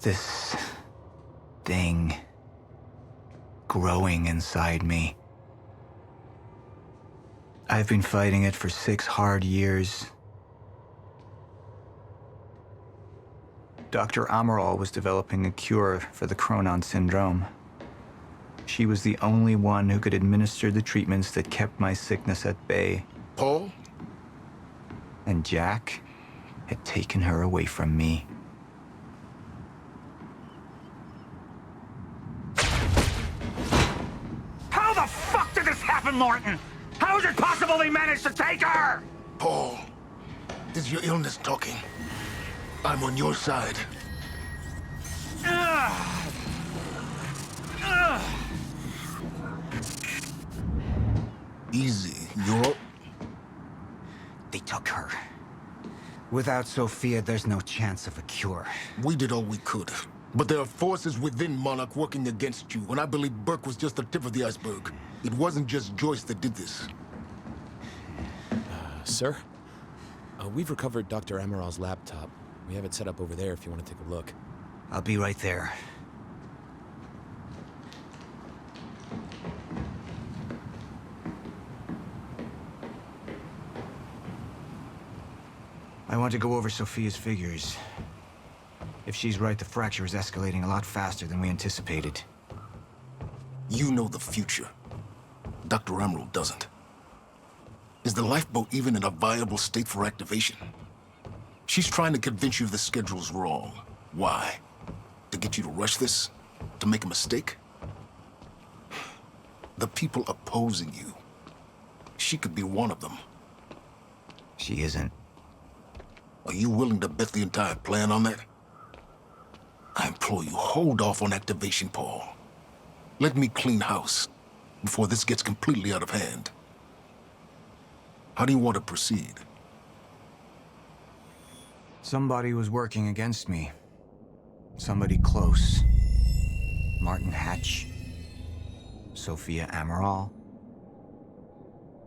This thing growing inside me. I've been fighting it for 6 hard years. Dr. Amaral was developing a cure for the Cronon syndrome. She was the only one who could administer the treatments that kept my sickness at bay. Paul? And Jack had taken her away from me. How the fuck did this happen, Martin? How is it possible they managed to take her? Paul, this is your illness talking. I'm on your side. Easy, you're... They took her. Without Sophia, there's no chance of a cure. We did all we could. But there are forces within Monarch working against you, and I believe Burke was just the tip of the iceberg. It wasn't just Joyce that did this. Sir? We've recovered Dr. Amaral's laptop. We have it set up over there if you want to take a look. I'll be right there. I want to go over Sophia's figures. If she's right, the fracture is escalating a lot faster than we anticipated. You know the future. Dr. Amaral doesn't. Is the lifeboat even in a viable state for activation? She's trying to convince you the schedule's wrong. Why? To get you to rush this? To make a mistake? The people opposing you. She could be one of them. She isn't. Are you willing to bet the entire plan on that? I implore you, hold off on activation, Paul. Let me clean house before this gets completely out of hand. How do you want to proceed? Somebody was working against me. Somebody close. Martin Hatch. Sophia Amaral.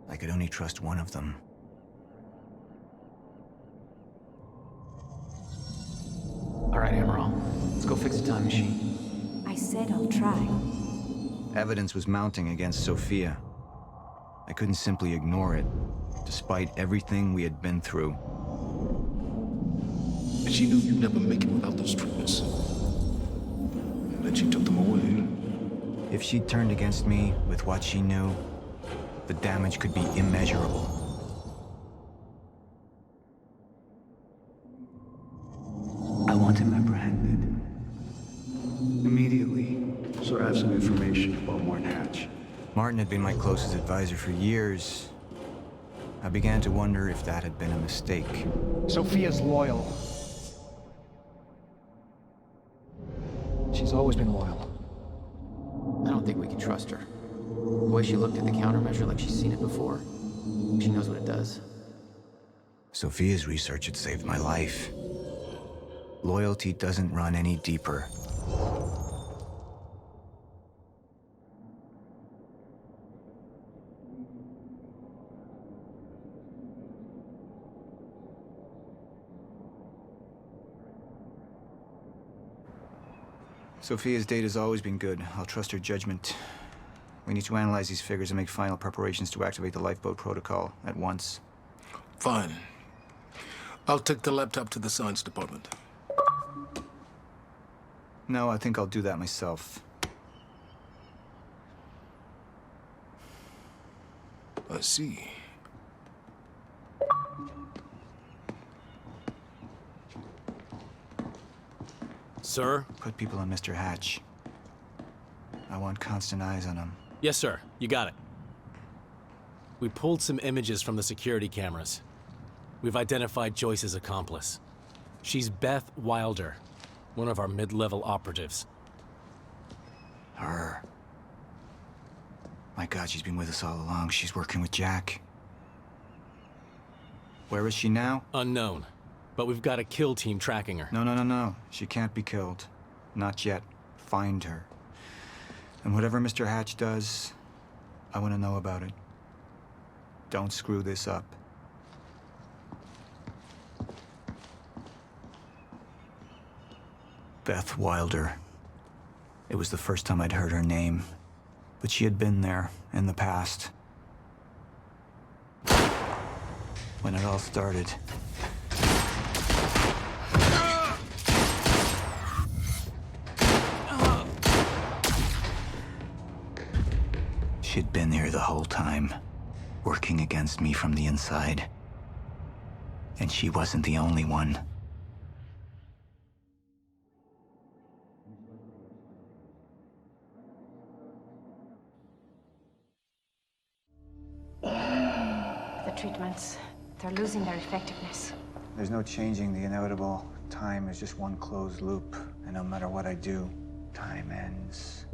I could only trust one of them. All right, Amaral. Let's go fix the time machine. I said I'll try. Evidence was mounting against Sophia. I couldn't simply ignore it, despite everything we had been through. And she knew you'd never make it without those treatments. And then she took them away. If she'd turned against me with what she knew, the damage could be immeasurable. I want him apprehended. Immediately, so I have some information about Martin Hatch. Martin had been my closest advisor for years. I began to wonder if that had been a mistake. Sophia's loyal. She's always been loyal. I don't think we can trust her. The way she looked at the countermeasure like she's seen it before. She knows what it does. Sophia's research had saved my life. Loyalty doesn't run any deeper. Sophia's data's always been good. I'll trust her judgment. We need to analyze these figures and make final preparations to activate the lifeboat protocol at once. Fine. I'll take the laptop to the science department. No, I think I'll do that myself. I see. Sir? Put people on Mr. Hatch. I want constant eyes on him. Yes, sir. You got it. We pulled some images from the security cameras. We've identified Joyce's accomplice. She's Beth Wilder, one of our mid-level operatives. Her. My God, she's been with us all along. She's working with Jack. Where is she now? Unknown. But we've got a kill team tracking her. No. She can't be killed. Not yet. Find her. And whatever Mr. Hatch does, I want to know about it. Don't screw this up. Beth Wilder. It was the first time I'd heard her name, but she had been there in the past. When it all started. She'd been here the whole time, working against me from the inside. And she wasn't the only one. The treatments, they're losing their effectiveness. There's no changing the inevitable. Time is just one closed loop, and no matter what I do, time ends.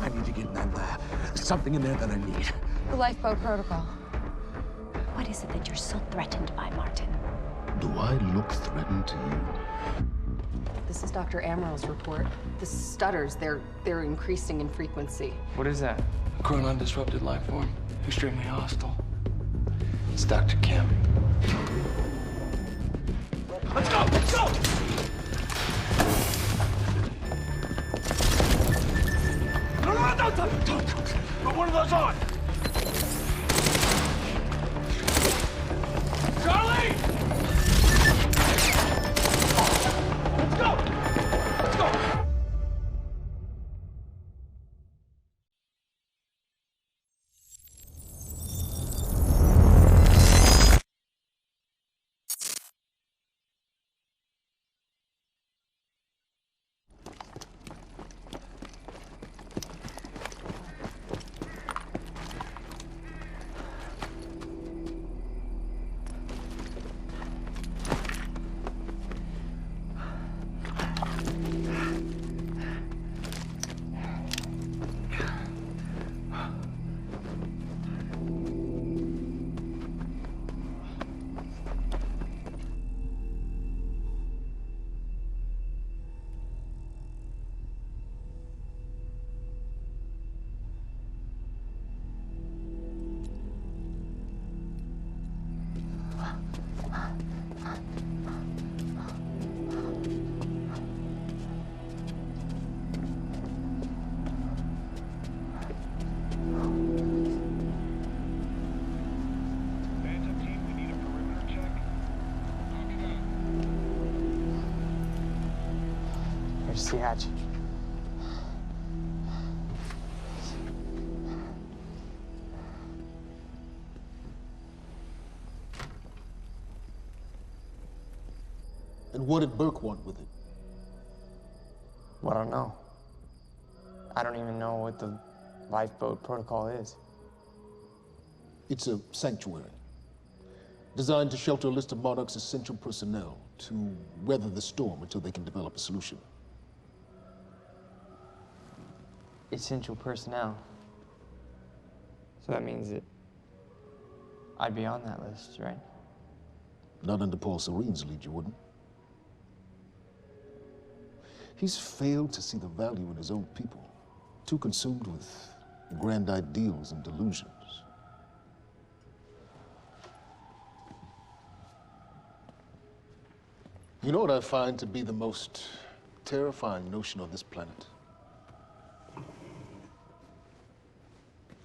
I need to get in that lab. There's something in there that I need. The lifeboat protocol. What is it that you're so threatened by, Martin? Do I look threatened to you? This is Dr. Amaril's report. The stutters, they're increasing in frequency. What is that? Chronon disrupted life form. Extremely hostile. It's Dr. Kim. Let's go! Let's go! No, don't. Put one of those on! Charlie! Let's go! Let's go! Here's the hatch. And what did Burke want with it? Well, I don't know. I don't even know what the lifeboat protocol is. It's a sanctuary, designed to shelter a list of Monarch's essential personnel to weather the storm until they can develop a solution. Essential personnel. So that means that I'd be on that list, right? Not under Paul Serene's lead, you wouldn't. He's failed to see the value in his own people, too consumed with grand ideals and delusions. You know what I find to be the most terrifying notion on this planet?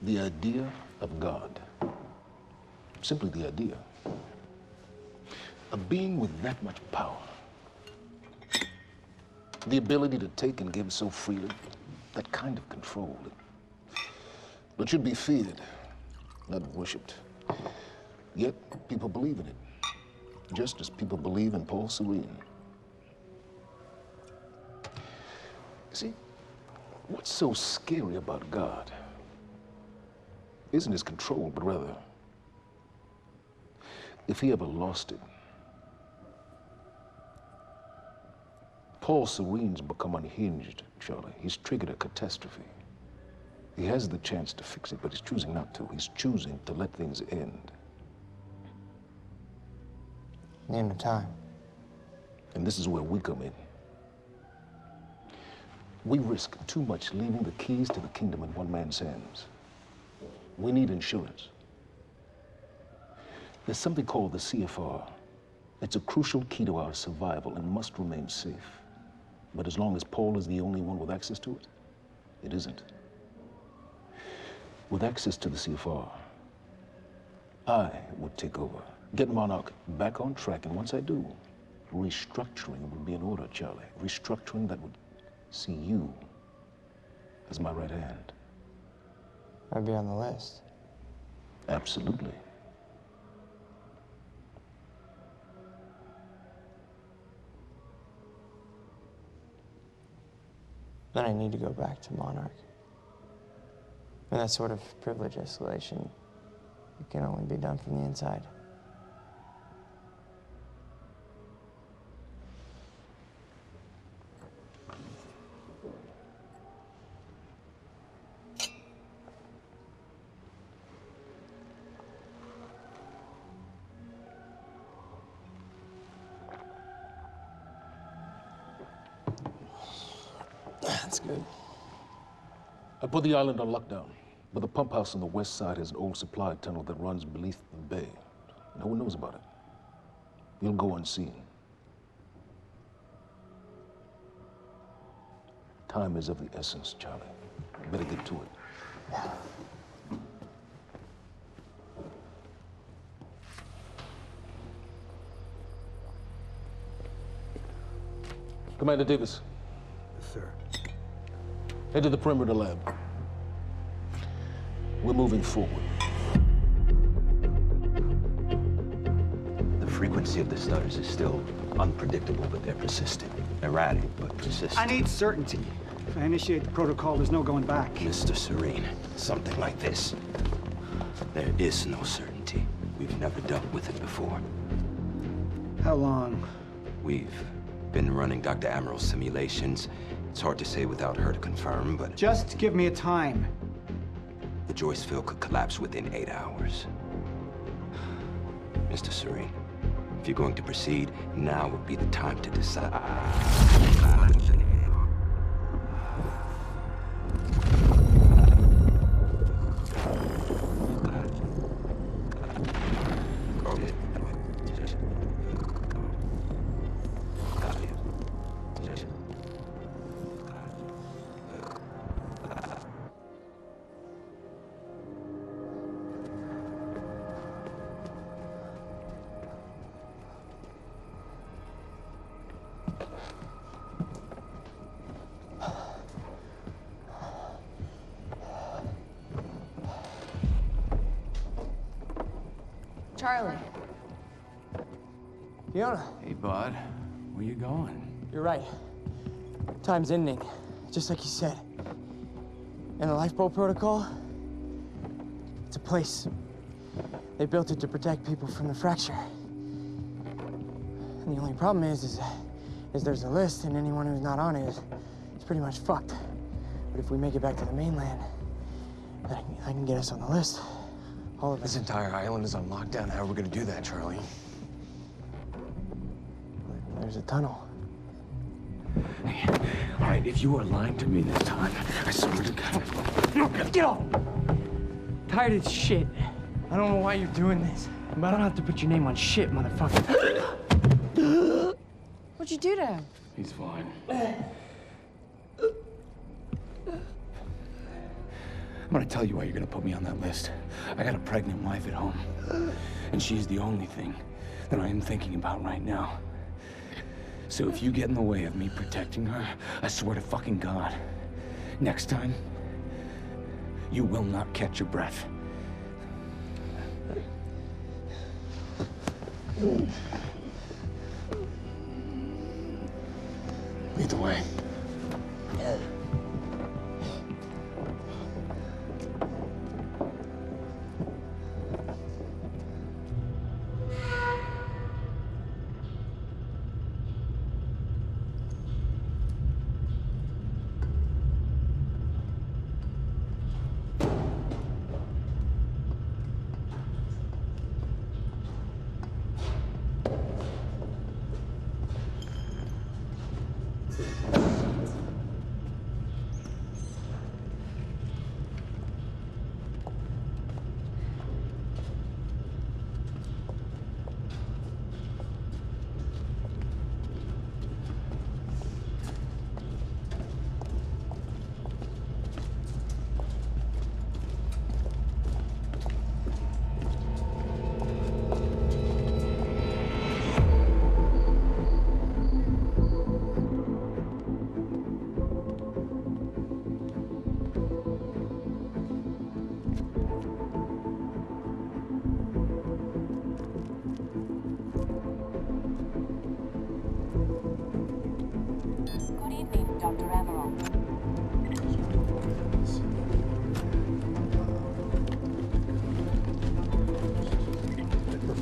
The idea of God. Simply the idea. A being with that much power. The ability to take and give so freely. That kind of control. It should be feared, not worshipped. Yet, people believe in it. Just as people believe in Paul Serene. See, what's so scary about God isn't his control, but rather, if he ever lost it. Paul Serene's become unhinged, Charlie. He's triggered a catastrophe. He has the chance to fix it, but he's choosing not to. He's choosing to let things end. The end of time. And this is where we come in. We risk too much leaving the keys to the kingdom in one man's hands. We need insurance. There's something called the CFR, It's a crucial key to our survival and must remain safe. But as long as Paul is the only one with access to it, it isn't. With access to the CFR, I would take over, get Monarch back on track, and once I do, restructuring would be in order, Charlie. Restructuring that would see you as my right hand. I'd be on the list. Absolutely. Then I need to go back to Monarch. And that sort of privilege escalation, it can only be done from the inside. That's good. I put the island on lockdown, but the pump house on the west side has an old supply tunnel that runs beneath the bay. No one knows about it. You'll go unseen. Time is of the essence, Charlie. Better get to it. Commander Davis. Yes, sir. Head to the perimeter lab. We're moving forward. The frequency of the stutters is still unpredictable, but they're persistent. Erratic, but persistent. I need certainty. If I initiate the protocol, there's no going back. Mr. Serene, something like this. There is no certainty. We've never dealt with it before. How long? We've been running Dr. Amaril's simulations. It's hard to say without her to confirm, but... Just give me a time. The Joyce field could collapse within 8 hours. Mr. Serene, if you're going to proceed, now would be the time to decide. Charlie. Fiona. Hey, bud. Where you going? You're right. Time's ending, just like you said. And the lifeboat protocol, it's a place. They built it to protect people from the fracture. And the only problem is there's a list, and anyone who's not on it is pretty much fucked. But if we make it back to the mainland, I can get us on the list. All of us. This entire island is on lockdown. How are we gonna do that, Charlie? There's a tunnel. Hey, all right, if you are lying to me this time, I swear to God. Get off! Tired of this shit. I don't know why you're doing this, but I don't have to put your name on shit, motherfucker. What'd you do to him? He's fine. I'm gonna tell you why you're gonna put me on that list. I got a pregnant wife at home, and she's the only thing that I am thinking about right now. So if you get in the way of me protecting her, I swear to fucking God, next time, you will not catch your breath. Lead the way.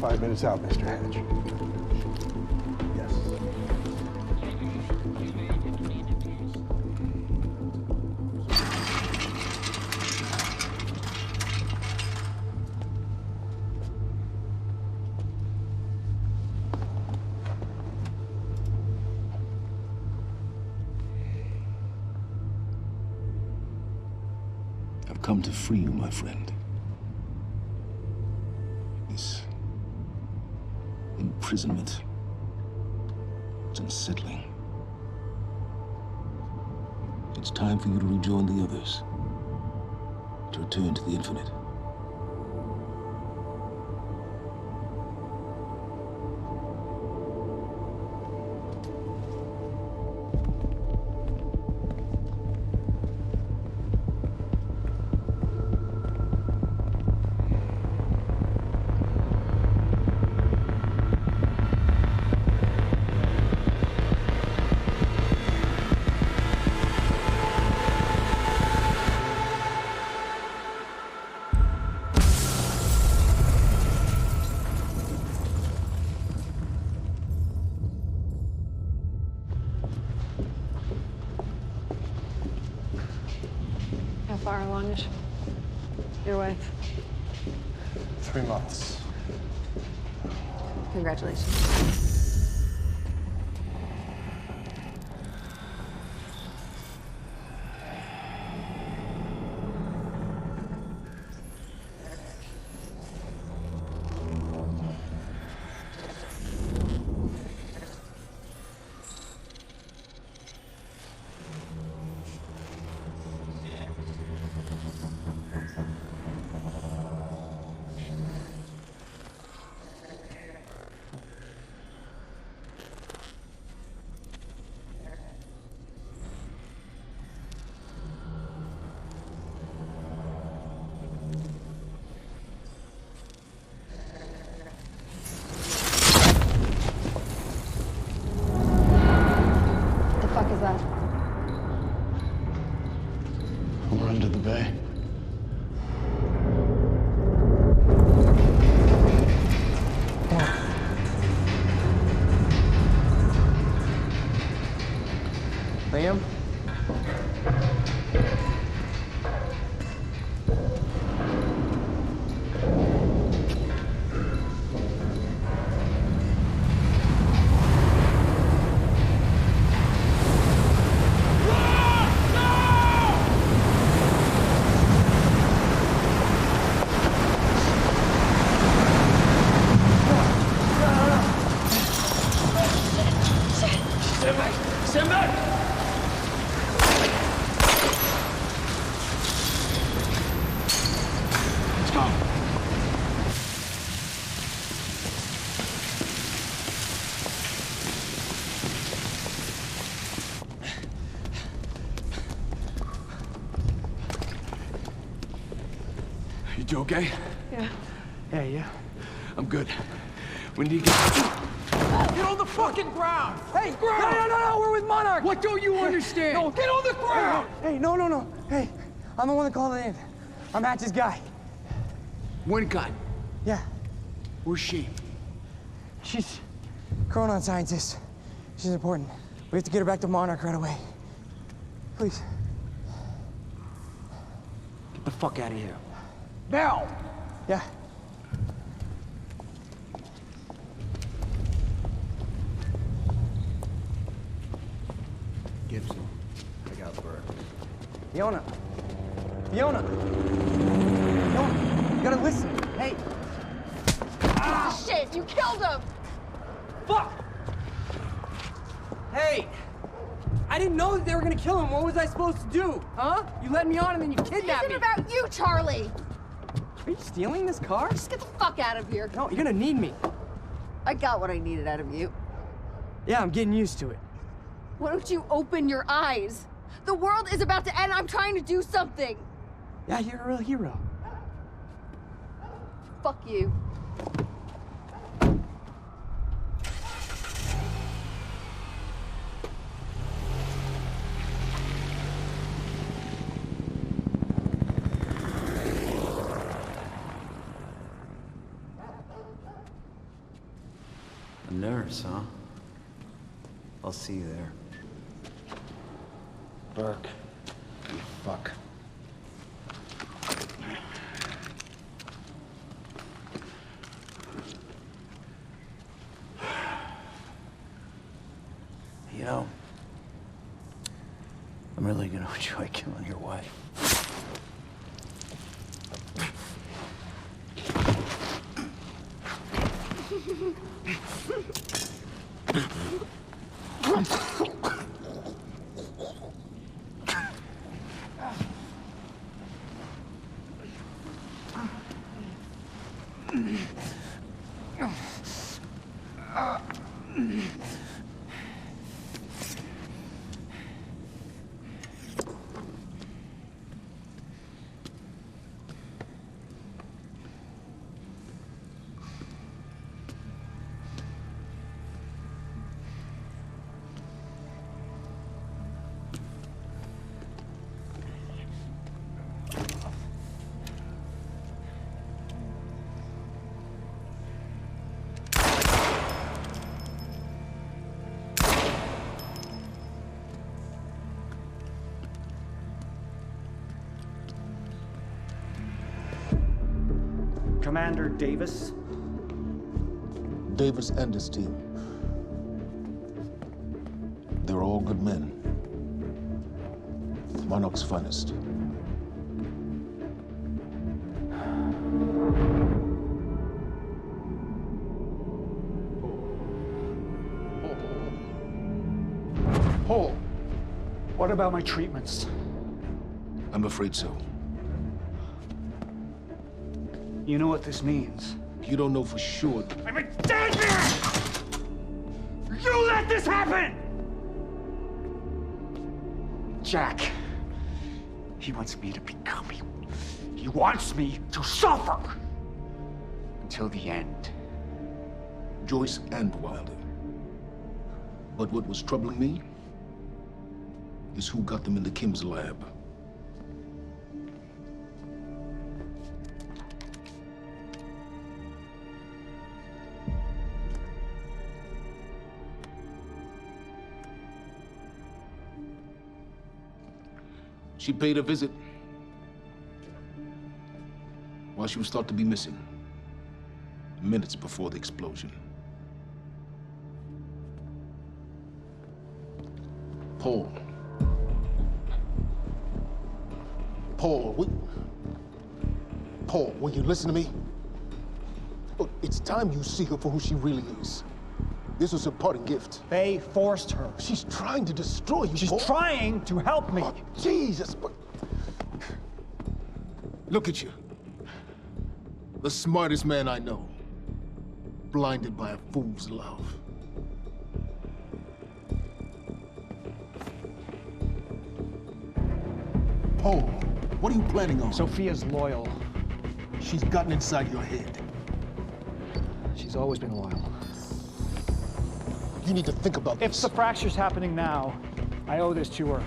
5 minutes out, Mr. Hatch. Yes. I've come to free you, my friend. This imprisonment, it's unsettling. It's time for you to rejoin the others, to return to the infinite. How far along is your wife? 3 months. Congratulations. We're under the bay. Liam? Stand back! Let's go. You two okay? Yeah. Yeah, yeah. I'm good. When do you get... Get on the fucking ground! Hey, no, we're with Monarch! What don't you understand? No, get on the ground! Hey, no. Hey, I'm the one that called it in. I'm Hatch's guy. One gun. Yeah. Where's she? She's Chronon scientist. She's important. We have to get her back to Monarch right away. Please. Get the fuck out of here. Now! Yeah. Gibson, I got Burke. Fiona! Fiona, you gotta listen. Hey! Shit, you killed him! Fuck! Hey! I didn't know that they were gonna kill him. What was I supposed to do? Huh? You led me on and then you kidnapped me. It isn't about you, Charlie! Are you stealing this car? Just get the fuck out of here. No, you're gonna need me. I got what I needed out of you. Yeah, I'm getting used to it. Why don't you open your eyes? The world is about to end. I'm trying to do something. Yeah, you're a real hero. Fuck you. nurse, huh? I'll see you there. Burke, you fuck. You know, I'm really gonna enjoy killing your wife. Commander Davis? Davis and his team. They're all good men. Monarch's finest. Paul, what about my treatments? I'm afraid so. You know what this means? You don't know for sure. I'm in danger! You let this happen! Jack, he wants me to become you. He wants me to suffer until the end. Joyce and Wilder. But what was troubling me is who got them into Kim's lab. She paid a visit while she was thought to be missing, minutes before the explosion. Paul. Paul, will you listen to me? Look, it's time you see her for who she really is. This was her parting gift. They forced her. She's trying to destroy you, She's Paul. trying to help me. Oh, Jesus, but... Look at you. The smartest man I know. Blinded by a fool's love. Paul, what are you planning on? Sophia's loyal. She's gotten inside your head. She's always been loyal. You need to think about If this. the fracture's happening now, I owe this to her.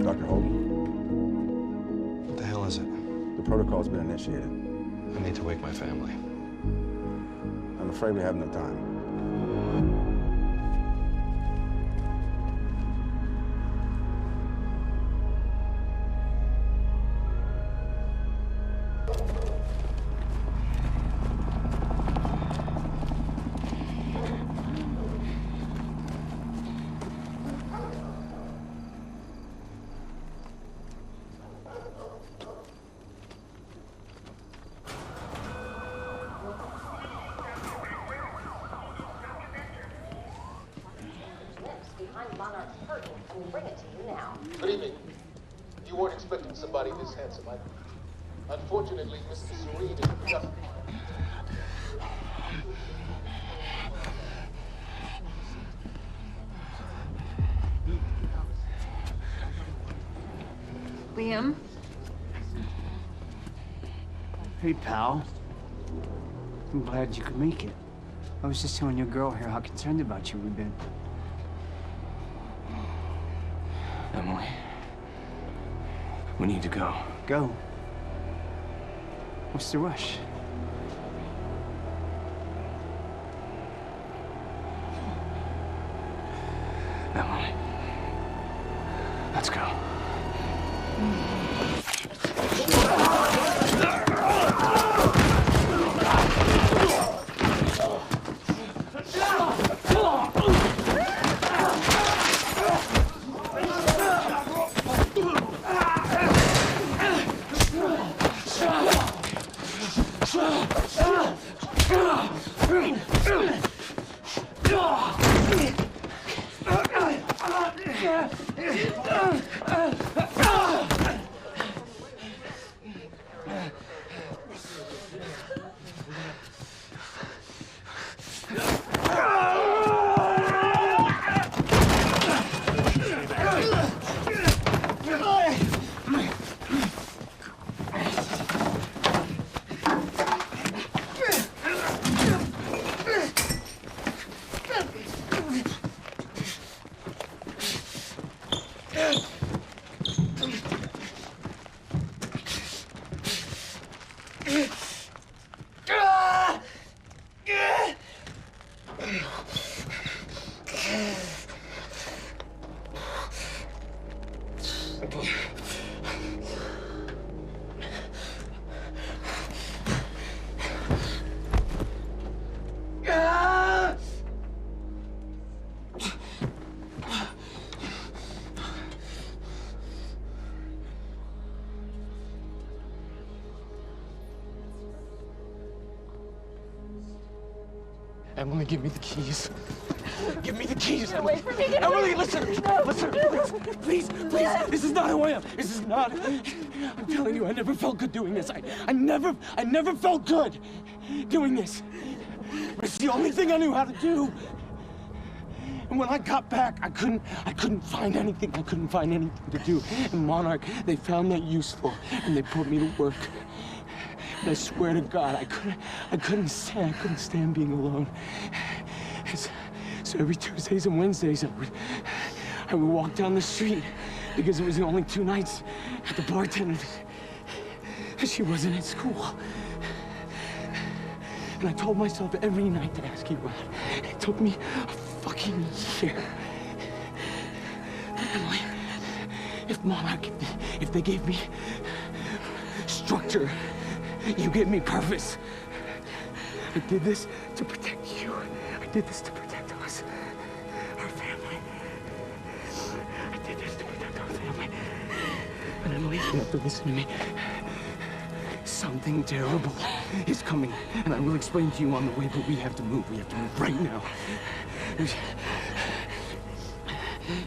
Dr. Hogan, What the hell is it? the protocol's been initiated. I need to wake my family. I'm afraid we have no time. anybody this handsome. Unfortunately, Mr. Serene is just... Liam? Hey, pal. I'm glad you could make it. I was just telling your girl here how concerned about you we've been. Emily, we need to go. Go. What's the rush? Emily, let's go. Emily, give me the keys. Give me the keys. Get away from me. Get Emily, away. listen. No. Listen, please. Please. This is not who I am. This is not. I'm telling you, I never felt good doing this. I never felt good doing this. But it's the only thing I knew how to do. And when I got back, I couldn't find anything. I couldn't find anything to do. And Monarch, they found that useful, and they put me to work. And I swear to God, I couldn't stand being alone. So every Tuesdays and Wednesdays, I would walk down the street because it was the only 2 nights at the bartender. She wasn't at school. And I told myself every night to ask you out. It took me a fucking year. Emily, if Monarch, if they gave me structure, you gave me purpose. I did this to protect you. I did this to protect us, our family. I did this to protect our family. And Emily, you have to listen to me. Something terrible is coming, and I will explain to you on the way, but we have to move. We have to move right now.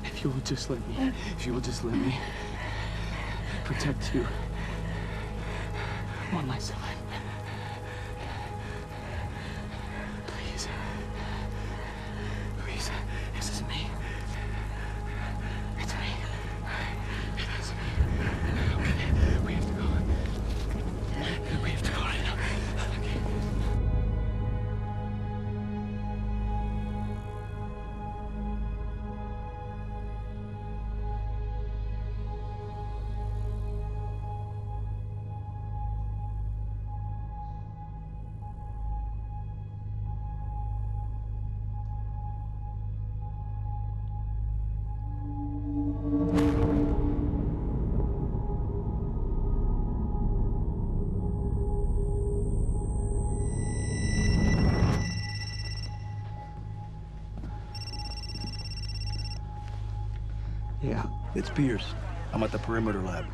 If you will just let me protect you one last time. Please. Please. This is me. It's me. It is me. Okay. We have to go. We have to go right now. Okay. Yeah, it's Pierce. I'm at the perimeter lab.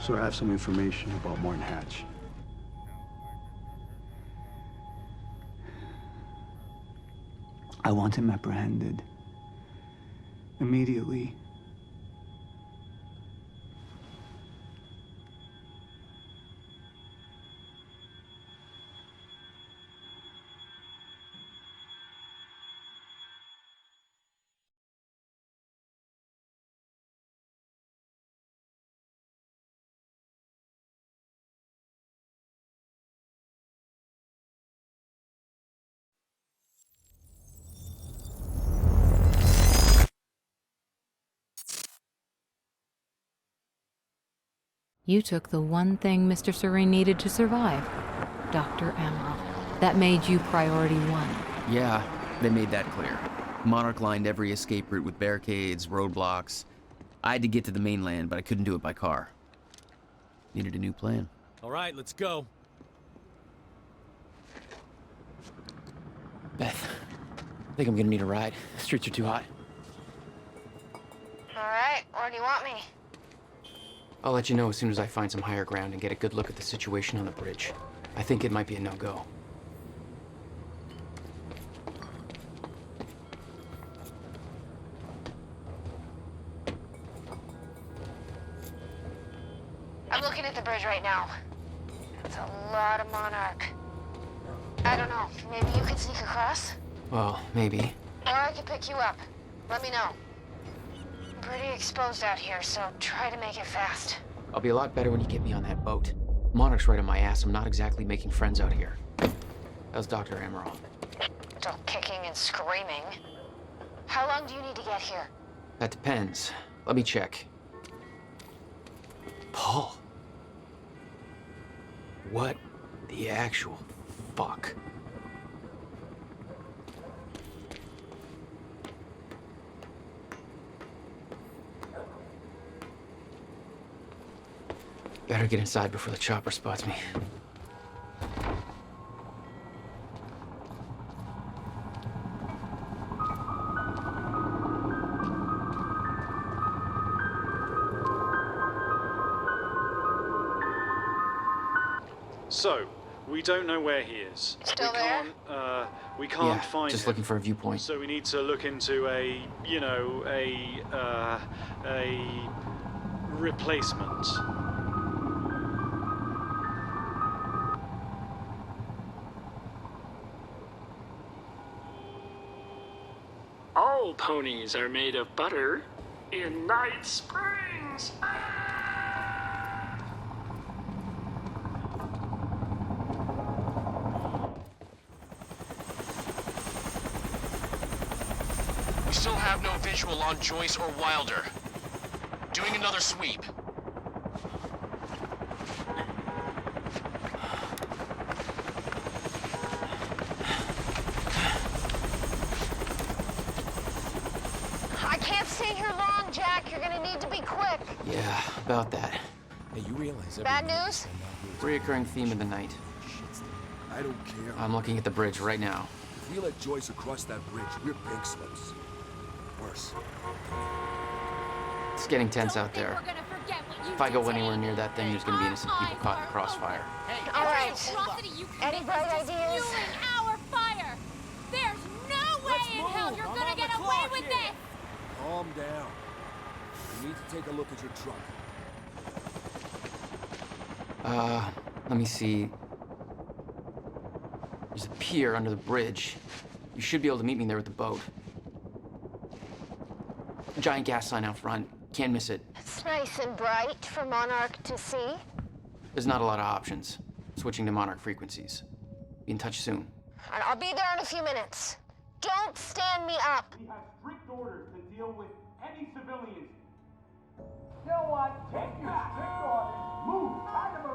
So I have some information about Martin Hatch. I want him apprehended. Immediately. You took the one thing Mr. Serene needed to survive, Dr. Amaral. That made you priority one. Yeah, they made that clear. Monarch lined every escape route with barricades, roadblocks. I had to get to the mainland, but I couldn't do it by car. Needed a new plan. All right, let's go. Beth, I think I'm gonna need a ride. The streets are too hot. All right, where do you want me? I'll let you know as soon as I find some higher ground and get a good look at the situation on the bridge. I think it might be a no-go. I'm looking at the bridge right now. It's a lot of Monarch. I don't know, maybe you could sneak across? Well, maybe. Or I could pick you up. Let me know. I'm pretty exposed out here, so try to make it fast. I'll be a lot better when you get me on that boat. Monarch's right on my ass. I'm not exactly making friends out here. How's Dr. Amaral? Still kicking and screaming. How long do you need to get here? That depends. Let me check. Paul. What the actual fuck? Better get inside before the chopper spots me. So, we don't know where he is. Still there? We can't Yeah, find just him. looking for a viewpoint. So we need to look into a replacement. All ponies are made of butter in Night Springs. We still have no visual on Joyce or Wilder. Doing another sweep. I can't stay here long, Jack. You're gonna need to be quick. Yeah, about that. Hey, you realize Bad news? Reoccurring theme of the night. I don't care. I'm looking at the bridge right now. If we let Joyce across that bridge, we're pink slips. Worse. It's getting tense out there. If I go anywhere near that thing, there's gonna be innocent people caught in the crossfire. All right. Any bright ideas? Our fire! There's no way in hell you're gonna get away with this! Calm down. We need to take a look at your truck. Let me see. There's a pier under the bridge. You should be able to meet me there with the boat. Giant gas sign out front. Can't miss it. It's nice and bright for Monarch to see. There's not a lot of options. Switching to Monarch frequencies. Be in touch soon. And I'll be there in a few minutes. Don't stand me up. We have strict orders to deal with any civilians. You know what? Take your strict orders, move, find them